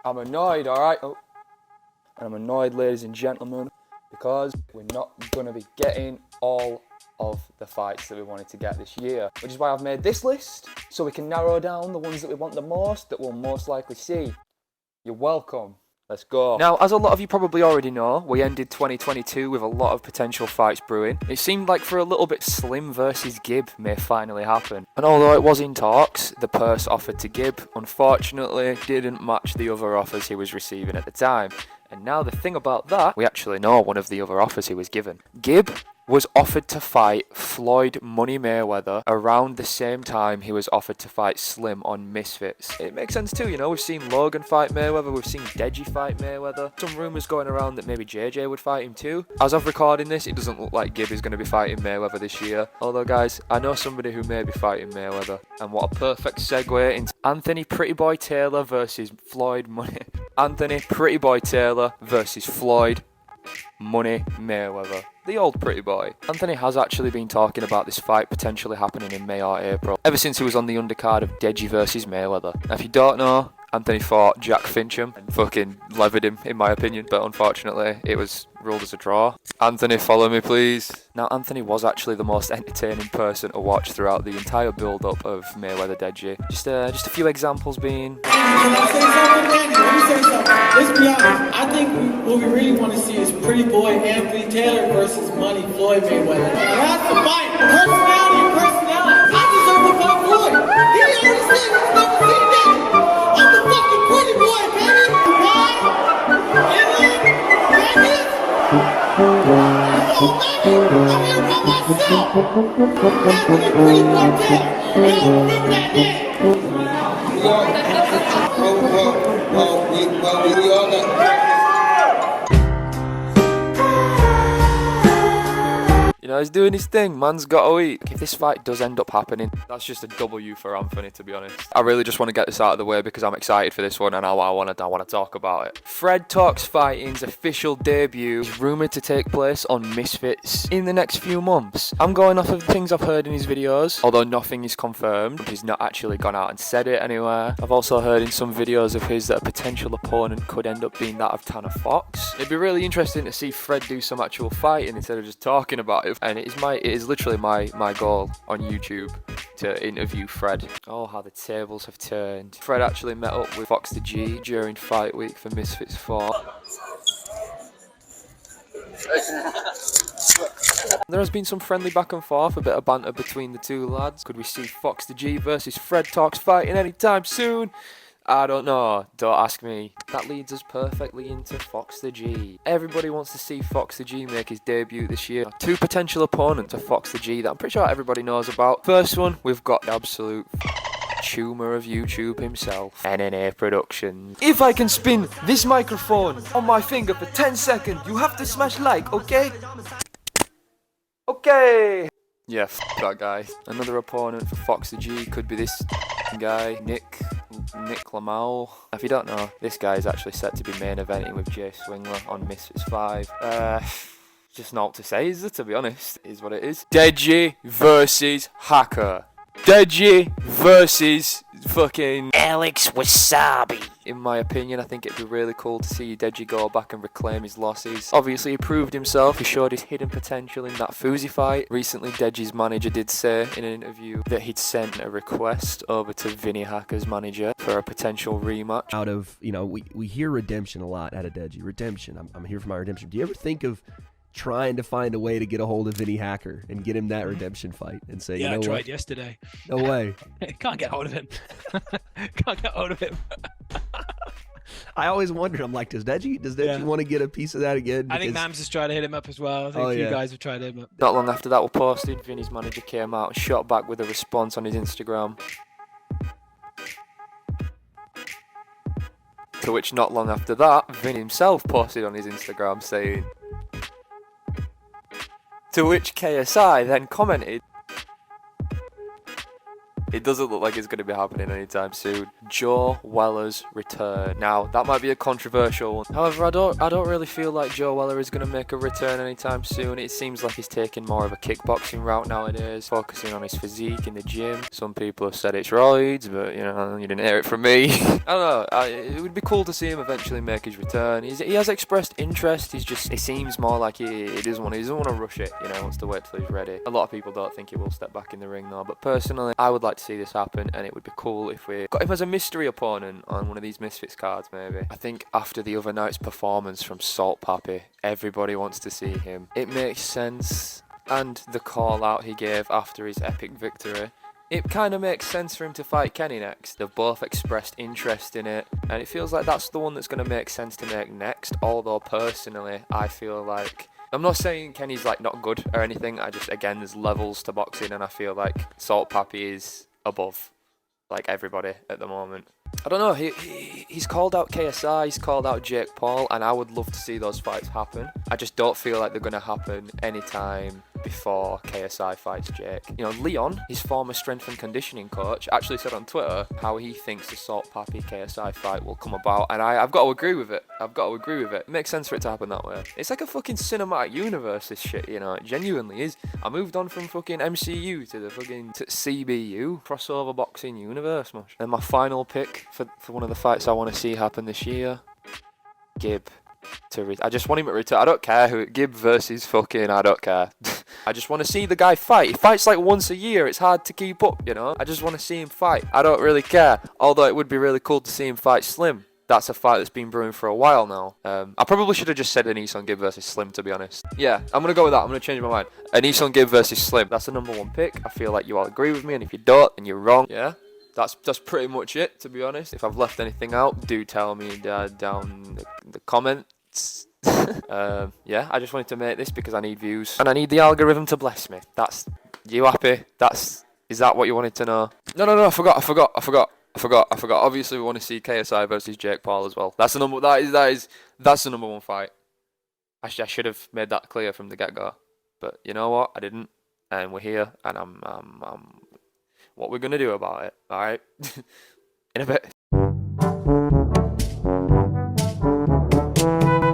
I'm annoyed, alright? Oh. And I'm annoyed, ladies and gentlemen, because we're not going to be getting all of the fights that we wanted to get this year. Which is why I've made this list, so we can narrow down the ones that we want the most, that we'll most likely see. You're welcome. Let's go. Now, as a lot of you probably already know, we ended 2022 with a lot of potential fights brewing. It seemed like for a little bit Slim versus Gib may finally happen. And although it was in talks, the purse offered to Gib, unfortunately, didn't match the other offers he was receiving at the time. And now the thing about that, we actually know one of the other offers he was given. Gib was offered to fight Floyd Money Mayweather around the same time he was offered to fight Slim on Misfits. It makes sense too, you know, we've seen Logan fight Mayweather, we've seen Deji fight Mayweather. Some rumours going around that maybe JJ would fight him too. As of recording this, it doesn't look like Gib is going to be fighting Mayweather this year. Although guys, I know somebody who may be fighting Mayweather. And what a perfect segue into Anthony PrettyBoy Taylor versus Floyd Money. Anthony PrettyBoy Taylor versus Floyd Money Mayweather. The old pretty boy. Anthony has actually been talking about this fight potentially happening in May or April, ever since he was on the undercard of Deji versus Mayweather. Now, if you don't know, Anthony fought Jack Fincham and fucking levered him, in my opinion, but unfortunately it was ruled as a draw. Anthony, follow me please. Now, Anthony was actually the most entertaining person to watch throughout the entire build-up of Mayweather Deji. Just a few examples being... Can I say something, Andy? Let me say something. Let's be honest. I think what we really want to see is Pretty Boy Anthony Taylor versus Money Floyd Mayweather. That's the fight. Personality and personality. I deserve to fight Floyd. He already said he's never seen that. I'm the fucking Pretty Boy, baby. Why? Inland, Vegas. Oh, baby. I'm here by myself. Anthony Pretty Boy Taylor. Y'all remember that name? We all got... You know, he's doing his thing, man's got to eat. If this fight does end up happening, that's just a W for Anthony, to be honest. I really just want to get this out of the way because I'm excited for this one and I want to talk about it. Fred Talks Fighting's official debut is rumoured to take place on Misfits in the next few months. I'm going off of the things I've heard in his videos, although nothing is confirmed. He's not actually gone out and said it anywhere. I've also heard in some videos of his that a potential opponent could end up being that of Tanner Fox. It'd be really interesting to see Fred do some actual fighting instead of just talking about it. And it is literally my goal on YouTube to interview Fred. Oh, how the tables have turned. Fred actually met up with Fox the G during fight week for Misfits 4. There has been some friendly back and forth, a bit of banter between the two lads. Could we see Fox the G versus Fred Talks Fighting anytime soon? I don't know, don't ask me. That leads us perfectly into Fox the G. Everybody wants to see Fox the G make his debut this year. Two potential opponents of Fox the G that I'm pretty sure everybody knows about. First one, we've got the absolute tumour of YouTube himself, N&A Productions. If I can spin this microphone on my finger for 10 seconds, you have to smash like, okay? Okay! Yeah, f that guy. Another opponent for Fox the G could be this guy, NichLmao. If you don't know, this guy is actually set to be main eventing with Jay Swingler on Misfits 5. Just not what to say, is it, to be honest? It is what it is. Deji versus Hacker. Deji versus fucking Alex Wasabi. In my opinion, I think it'd be really cool to see Deji go back and reclaim his losses. Obviously, he proved himself. He showed his hidden potential in that Fuzi fight. Recently, Deji's manager did say in an interview that he'd sent a request over to Vinny Hacker's manager for a potential rematch. Out of, you know, we hear redemption a lot out of Deji. Redemption. I'm here for my redemption. Do you ever think of trying to find a way to get a hold of Vinny Hacker and get him that redemption fight and say, yeah, you know I tried what? Yesterday. No way. Can't get hold of him. Can't get hold of him. I always wondered, I'm like, does Deji want to get a piece of that again? I think Mams has tried to hit him up as well. I think you guys have tried to hit him up. Not long after that was posted, Vinny's manager came out and shot back with a response on his Instagram. To which not long after that, Vinny himself posted on his Instagram saying, to which KSI then commented, It doesn't look like it's going to be happening anytime soon. Joe Weller's return. Now, that might be a controversial one. However, I don't really feel like Joe Weller is going to make a return anytime soon. It seems like he's taking more of a kickboxing route nowadays, focusing on his physique in the gym. Some people have said it's roids, but you know, you didn't hear it from me. I don't know. It would be cool to see him eventually make his return. He has expressed interest. It seems more like he doesn't want to rush it. You know, wants to wait till he's ready. A lot of people don't think he will step back in the ring though, but personally, I would like to see this happen, and it would be cool if we got him as a mystery opponent on one of these Misfits cards, maybe. I think after the other night's performance from Salt Papi, everybody wants to see him. It makes sense, and the call out he gave after his epic victory. It kind of makes sense for him to fight Kenny next. They've both expressed interest in it, and it feels like that's the one that's going to make sense to make next. Although personally, I feel like, I'm not saying Kenny's like not good or anything. I just, again, there's levels to boxing, and I feel like Salt Papi is above like everybody at the moment. I don't know, he's called out KSI, he's called out Jake Paul, and I would love to see those fights happen. I just don't feel like they're going to happen anytime before KSI fights Jake. You know, Leon, his former strength and conditioning coach, actually said on Twitter how he thinks the Salt Papi KSI fight will come about, and I've got to agree with it. It makes sense for it to happen that way. It's like a fucking cinematic universe, this shit, you know, it genuinely is. I moved on from fucking MCU to the fucking CBU, crossover boxing universe, man. And my final pick for one of the fights I want to see happen this year, Gib. I just want him to return. I don't care who. Gib versus fucking, I don't care. I just want to see the guy fight. He fights like once a year. It's hard to keep up, you know. I just want to see him fight. I don't really care. Although it would be really cool to see him fight Slim. That's a fight that's been brewing for a while now. I probably should have just said AnesonGib versus Slim, to be honest. Yeah, I'm going to go with that. I'm going to change my mind. AnesonGib versus Slim. That's the #1 pick. I feel like you all agree with me, and if you don't, then you're wrong. Yeah. That's pretty much it, to be honest. If I've left anything out, do tell me down in the comments. Yeah, I just wanted to make this because I need views. And I need the algorithm to bless me. That's... You happy? Is that what you wanted to know? No, I forgot. Obviously, we want to see KSI versus Jake Paul as well. That's the #1 fight. Actually, I should have made that clear from the get-go. But you know what? I didn't. And we're here, and I'm what we're gonna do about it, alright? In a bit.